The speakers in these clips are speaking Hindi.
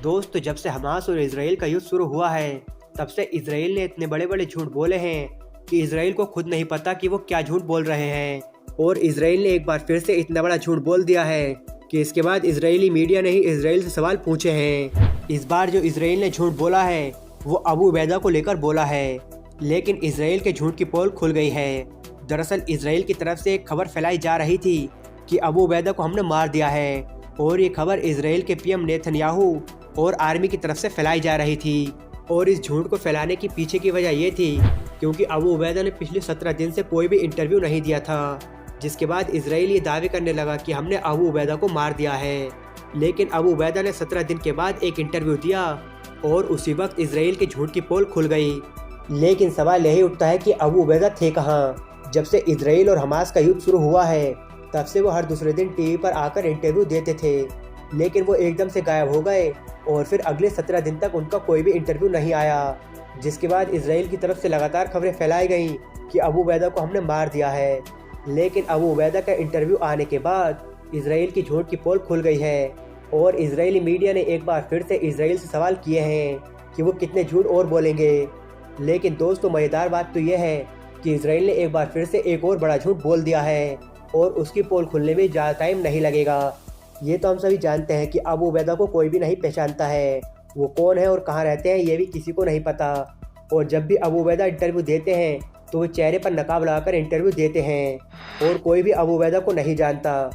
दोस्त जब से हमास और इसराइल का युद्ध शुरू हुआ है तब से इसराइल ने इतने बड़े बड़े झूठ बोले हैं कि इसराइल को खुद नहीं पता कि वो क्या झूठ बोल रहे हैं। और इसराइल ने एक बार फिर से इतना बड़ा झूठ बोल दिया है कि इसके बाद इजरायली मीडिया ने ही इसराइल से सवाल पूछे हैं। इस बार जो इसराइल ने झूठ बोला है वो अबू उबैदा को लेकर बोला है, लेकिन इसराइल के झूठ की पोल खुल गई है। दरअसल इसराइल की तरफ से एक खबर फैलाई जा रही थी कि अबू उबैदा को हमने मार दिया है, और ये खबर इसराइल के पीएम नेतन्याहू और आर्मी की तरफ से फैलाई जा रही थी। और इस झूठ को फैलाने की पीछे की वजह ये थी क्योंकि अबू उबैदा ने पिछले 17 दिन से कोई भी इंटरव्यू नहीं दिया था, जिसके बाद इसराइल ये दावे करने लगा कि हमने अबू उबैदा को मार दिया है। लेकिन अबू उबैदा ने 17 दिन के बाद एक इंटरव्यू दिया और उसी वक्त इसराइल के झूठ की पोल खुल गई। लेकिन सवाल यही उठता है कि अबू उबैदा थे कहाँ। जब से इसराइल और हमास का युद्ध शुरू हुआ है तब से वो हर दूसरे दिन टीवी पर आकर इंटरव्यू देते थे, लेकिन वो एकदम से गायब हो गए और फिर अगले 17 दिन तक उनका कोई भी इंटरव्यू नहीं आया। जिसके बाद इसराइल की तरफ से लगातार खबरें फैलाई गईं कि अबू उबैदा को हमने मार दिया है। लेकिन अबू उबैदा का इंटरव्यू आने के बाद इसराइल की झूठ की पोल खुल गई है और इजरायली मीडिया ने एक बार फिर से इसराइल से सवाल किए हैं कि वो कितने झूठ और बोलेंगे। लेकिन दोस्तों मज़ेदार बात तो यह है कि इसराइल ने एक बार फिर से एक और बड़ा झूठ बोल दिया है और उसकी पोल खुलने में ज़्यादा टाइम नहीं लगेगा। ये तो हम सभी जानते हैं कि अबू उबैदा को कोई भी नहीं पहचानता है, वो कौन है और कहाँ रहते हैं ये भी किसी को नहीं पता। और जब भी अबू उबैदा इंटरव्यू देते हैं तो वो चेहरे पर नकाब लगाकर इंटरव्यू देते हैं और कोई भी अबू उबैदा को नहीं जानता।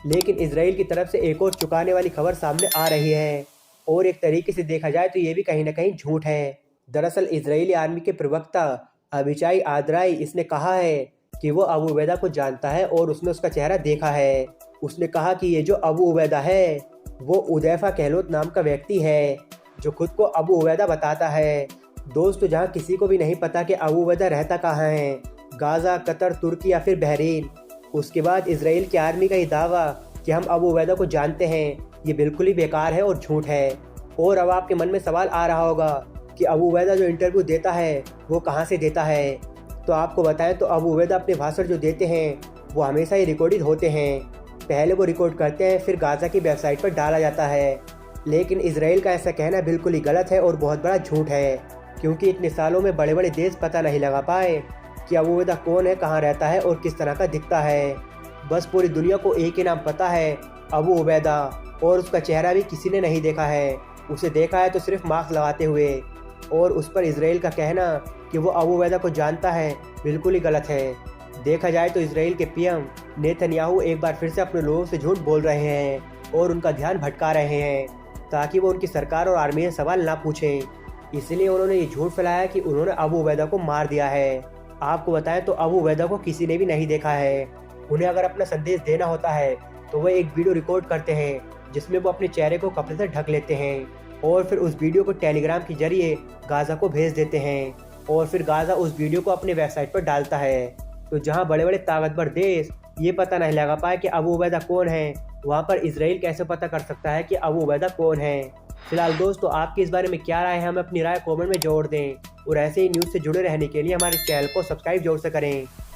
लेकिन इसराइल की तरफ से एक और चुकाने वाली खबर सामने आ रही है और एक तरीके से देखा जाए तो ये भी कहीं ना कहीं झूठ है। दरअसल इजरायली आर्मी के प्रवक्ता अविचाई आद्राई इसने कहा है कि वो अबू उबैदा को जानता है और उसने उसका चेहरा देखा है। उसने कहा कि ये जो अबू उबैदा है वो उदैफा कहलोत नाम का व्यक्ति है जो खुद को अबू उबैदा बताता है। दोस्तों जहाँ किसी को भी नहीं पता कि अबू उबैदा रहता कहाँ है, गाज़ा, कतर, तुर्की या फिर बहरीन। उसके बाद इसराइल की आर्मी का ये दावा कि हम अबू उबैदा को जानते हैं ये बिल्कुल ही बेकार है और झूठ है। और अब आपके मन में सवाल आ रहा होगा कि अबू उबैदा जो इंटरव्यू देता है वो कहाँ से देता है। तो आपको बताएं तो अबू उबैदा अपने भाषण जो देते हैं वो हमेशा ही रिकॉर्डेड होते हैं। पहले वो रिकॉर्ड करते हैं फिर गाज़ा की वेबसाइट पर डाला जाता है। लेकिन इसराइल का ऐसा कहना बिल्कुल ही गलत है और बहुत बड़ा झूठ है, क्योंकि इतने सालों में बड़े बड़े देश पता नहीं लगा पाए कि अबू उबैदा कौन है, कहाँ रहता है और किस तरह का दिखता है। बस पूरी दुनिया को एक ही नाम पता है, अबू उबैदा, और उसका चेहरा भी किसी ने नहीं देखा है। उसे देखा है तो सिर्फ मास्क लगाते हुए। और उस पर इसराइल का कहना कि वो अबू उबैदा को जानता है बिल्कुल ही गलत है। देखा जाए तो इसराइल के पीएम नेतन्याहू एक बार फिर से अपने लोगों से झूठ बोल रहे हैं और उनका ध्यान भटका रहे हैं ताकि वो उनकी सरकार और आर्मी से सवाल ना पूछें। इसलिए उन्होंने ये झूठ फैलाया कि उन्होंने अबू उबैदा को मार दिया है। आपको बताएं तो अबू उबैदा को किसी ने भी नहीं देखा है। उन्हें अगर अपना संदेश देना होता है तो वह एक वीडियो रिकॉर्ड करते हैं जिसमें वो अपने चेहरे को कपड़े से ढक लेते हैं और फिर उस वीडियो को टेलीग्राम के जरिए गाज़ा को भेज देते हैं और फिर गाज़ा उस वीडियो को अपने वेबसाइट पर डालता है। तो जहां बड़े बड़े ताकतवर देश ये पता नहीं लगा पाए कि अबू उबैदा कौन है, वहां पर इसराइल कैसे पता कर सकता है कि अबू उबैदा कौन है। फिलहाल दोस्तों आपकी इस बारे में क्या राय है, हमें अपनी राय कमेंट में जोड़ दें और ऐसे ही न्यूज़ से जुड़े रहने के लिए हमारे चैनल को सब्सक्राइब जरूर से करें।